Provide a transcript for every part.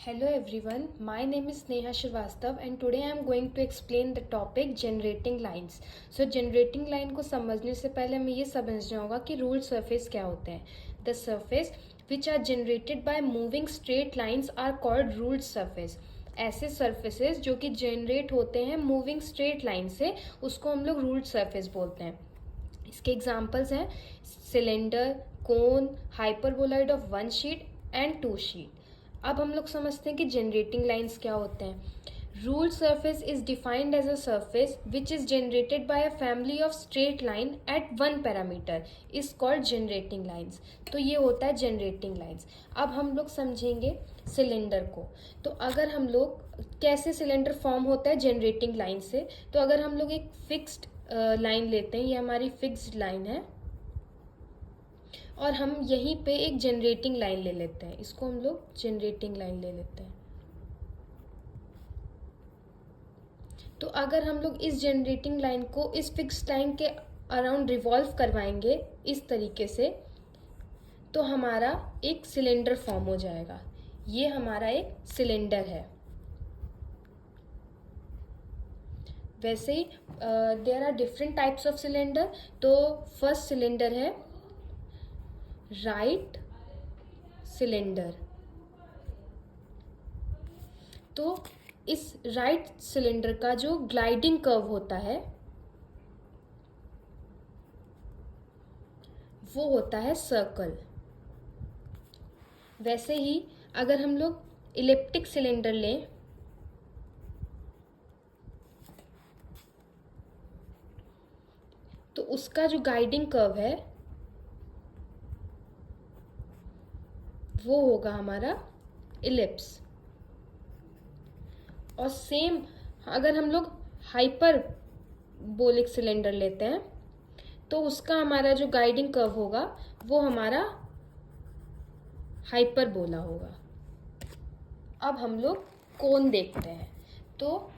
Hello everyone, my name is Neha Srivastav and today I am going to explain the topic generating lines. So generating line को समझने से पहले हमें ये समझना होगा कि ruled surface क्या होते हैं. The surface which are generated by moving straight lines are called ruled surface. ऐसे सर्फेसेस जो कि जनरेट होते हैं मूविंग स्ट्रेट लाइन से उसको हम लोग रूल्ड सरफेस बोलते हैं. इसके एग्जांपल्स हैं cylinder, cone, hyperboloid of one sheet and two sheet. अब हम लोग समझते हैं कि जनरेटिंग लाइंस क्या होते हैं. Ruled surface is defined as a surface which is generated by a family of straight line at one parameter is called generating lines. तो ये होता है जनरेटिंग लाइंस. अब हम लोग समझेंगे सिलेंडर को. तो अगर हम लोग कैसे सिलेंडर फॉर्म होता है जनरेटिंग लाइन से, तो अगर हम लोग एक फिक्स्ड लाइन लेते हैं, ये हमारी फिक्स्ड लाइन है और हम यहीं पे एक जनरेटिंग लाइन ले लेते हैं, इसको हम लोग जनरेटिंग लाइन ले लेते हैं. तो अगर हम लोग इस जनरेटिंग लाइन को इस फिक्स्ड लाइन के अराउंड रिवॉल्व करवाएंगे इस तरीके से, तो हमारा एक सिलेंडर फॉर्म हो जाएगा. ये हमारा एक सिलेंडर है. वैसे ही there are different types of cylinder. तो फर्स्ट सिलेंडर है राइट सिलेंडर. तो इस राइट सिलेंडर का जो ग्लाइडिंग कर्व होता है वो होता है सर्कल. वैसे ही अगर हम लोग इलिप्टिक सिलेंडर लें तो उसका जो गाइडिंग कर्व है वो होगा हमारा इलिप्स. और सेम अगर हम लोग हाइपरबोलिक सिलेंडर लेते हैं तो उसका हमारा जो गाइडिंग कर्व होगा वो हमारा हाइपरबोला होगा. अब हम लोग कोन देखते हैं. तो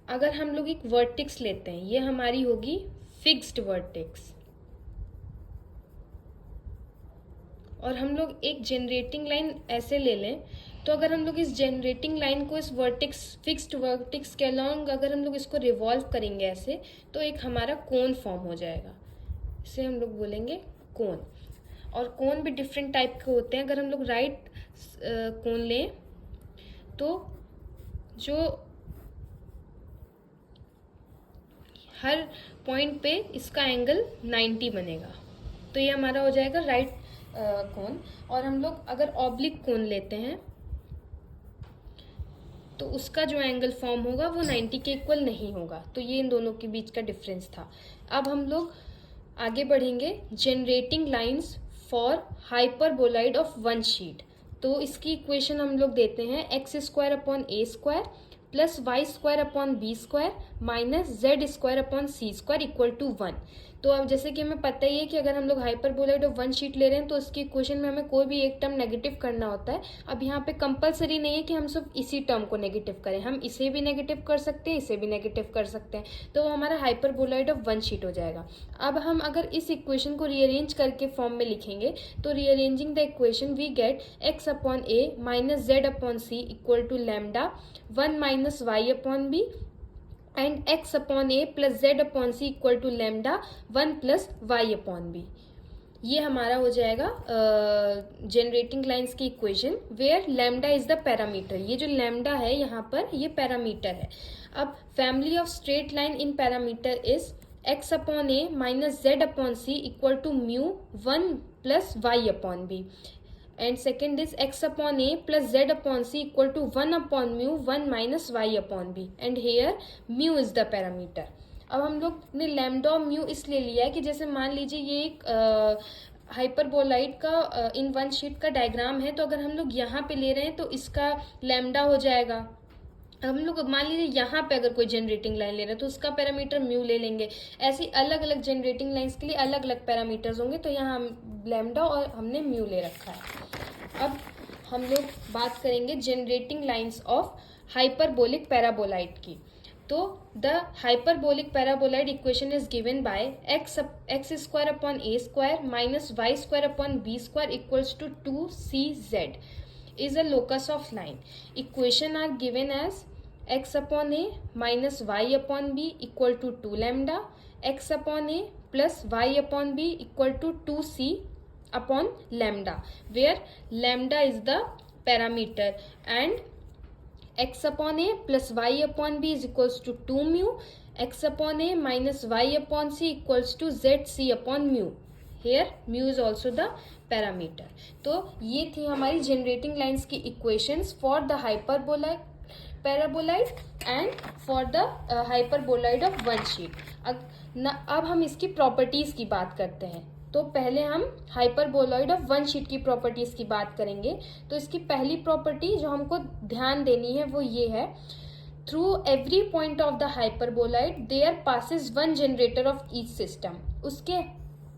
अगर हम लोग एक वर्टेक्स लेते हैं, ये हमारी होगी फिक्स्ड वर्टेक्स, और हम लोग एक जनरेटिंग लाइन ऐसे ले लें. तो अगर हम लोग इस जनरेटिंग लाइन को इस वर्टेक्स फिक्स्ड वर्टेक्स के अलॉन्ग अगर हम लोग इसको रिवॉल्व करेंगे ऐसे, तो एक हमारा कोन फॉर्म हो जाएगा. इसे हम लोग बोलेंगे कोन. और कोन भी डिफरेंट टाइप के होते हैं. अगर हम लोग राइट कोन लें तो जो हर पॉइंट पे इसका एंगल 90 बनेगा, तो ये हमारा हो जाएगा राइट कोन. और हम लोग अगर ऑब्लिक कोन लेते हैं तो उसका जो एंगल फॉर्म होगा वो 90 के इक्वल नहीं होगा. तो ये इन दोनों के बीच का डिफरेंस था. अब हम लोग आगे बढ़ेंगे generating lines for hyperboloid of one sheet. तो इसकी इक्वेशन हम लोग देते हैं x square upon a square plus y square upon b square minus z square upon c square equal to 1. तो अब जैसे कि हमें पता ही है कि अगर हम लोग हाइपरबोलाइड ऑफ वन शीट ले रहे हैं तो उसकी इक्वेशन में हमें कोई भी एक टर्म नेगेटिव करना होता है. अब यहाँ पे कंपलसरी नहीं है कि हम सब इसी टर्म को नेगेटिव करें, हम इसे भी नेगेटिव कर सकते हैं, इसे भी नेगेटिव कर सकते हैं. तो वो हमारा हाइपरबोलाइड ऑफ वन शीट हो जाएगा. अब हम अगर इस इक्वेशन को रीअरेंज करके फॉर्म में लिखेंगे तो rearranging the equation we get x upon a minus z upon c equal to lambda 1 minus y upon b and x upon a plus z upon c equal to lambda 1 plus y upon b. ये हमारा हो जाएगा generating lines की equation where lambda is the parameter. ये जो lambda है यहाँ पर ये पैरामीटर है. अब family of straight line in parameter is x upon a minus z upon c equal to mu 1 plus y upon b. And second is x upon a plus z upon c equal to 1 upon mu 1 minus y upon b. And here mu is the parameter. अब हम लोग ने lambda और mu इसलिए लिया है कि जैसे मान लीजिए ये एक हाइपरबोलाइड का इन वन शीट का डायग्राम है. तो अगर हम लोग यहाँ पे ले रहे हैं तो इसका लैम्डा हो जाएगा. हम लोग मान लीजिए यहाँ पे अगर कोई जनरेटिंग लाइन ले रहे हैं तो उसका पैरामीटर म्यू ले लेंगे. ऐसी अलग अलग जनरेटिंग लाइंस के लिए अलग अलग पैरामीटर्स होंगे. तो यहाँ लैम्डा और हमने म्यू ले रखा है. अब हम लोग बात करेंगे generating lines of hyperbolic paraboloid की. तो the hyperbolic paraboloid equation is given by x square upon a square minus y square upon b square equals to 2cz. is a locus of line. Equation are given as x upon a minus y upon b equal to 2 lambda, x upon a plus y upon b equal to 2c upon lambda, where lambda is the parameter, and x upon a plus y upon b is equals to 2 mu, x upon a minus y upon c equals to zc upon mu. Here mu is also the parameter. तो ये थी हमारी generating lines की equations for the hyperboloid, paraboloid and for the hyperboloid of one sheet. अब हम इसकी properties की बात करते हैं. तो पहले हम हाइपरबोलॉइड ऑफ वन शीट की प्रॉपर्टीज की बात करेंगे. तो इसकी पहली प्रॉपर्टी जो हमको ध्यान देनी है वो ये है, through every point of the hyperboloid there passes one generator of each system. उसके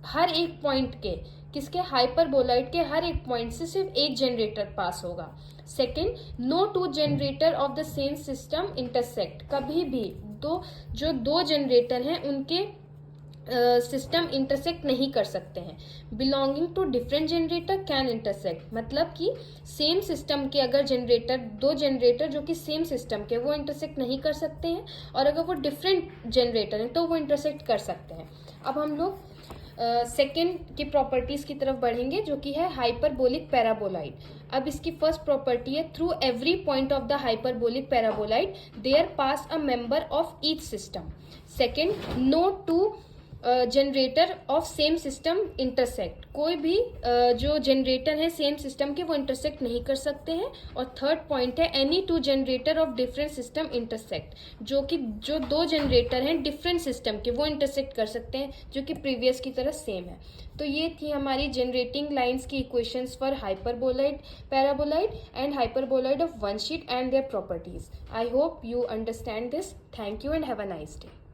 हर एक पॉइंट के, किसके, हाइपरबोलॉइड के हर एक पॉइंट से सिर्फ एक जनरेटर पास होगा. Second, no two generator of the same system intersect. कभी भी जो दो जनरेटर हैं उनके सिस्टम इंटरसेक्ट नहीं कर सकते हैं. Belonging to different generator can intersect, मतलब कि सेम सिस्टम के अगर दो जनरेटर जो कि सेम सिस्टम के, वो इंटरसेक्ट नहीं कर सकते हैं, और अगर वो डिफरेंट जनरेटर हैं तो वो इंटरसेक्ट कर सकते हैं. अब हम लोग सेकेंड की प्रॉपर्टीज की तरफ बढ़ेंगे जो कि है हाइपरबोलिक पैराबोलाइड. अब इसकी फर्स्ट प्रॉपर्टी है, through every point of the hyperbolic paraboloid there pass a member of each system. Second, no two generator of same system intersect. कोई भी जो जनरेटर है सेम सिस्टम के वो इंटरसेक्ट नहीं कर सकते हैं. और थर्ड पॉइंट है, any two generator of different system intersect. जो दो जनरेटर हैं डिफरेंट सिस्टम के वो इंटरसेक्ट कर सकते हैं जो कि प्रीवियस की तरह सेम है. तो ये थी हमारी जनरेटिंग लाइंस की equations for hyperboloid, paraboloid and hyperboloid of one sheet and their properties. I hope you understand this. Thank you and have a nice day.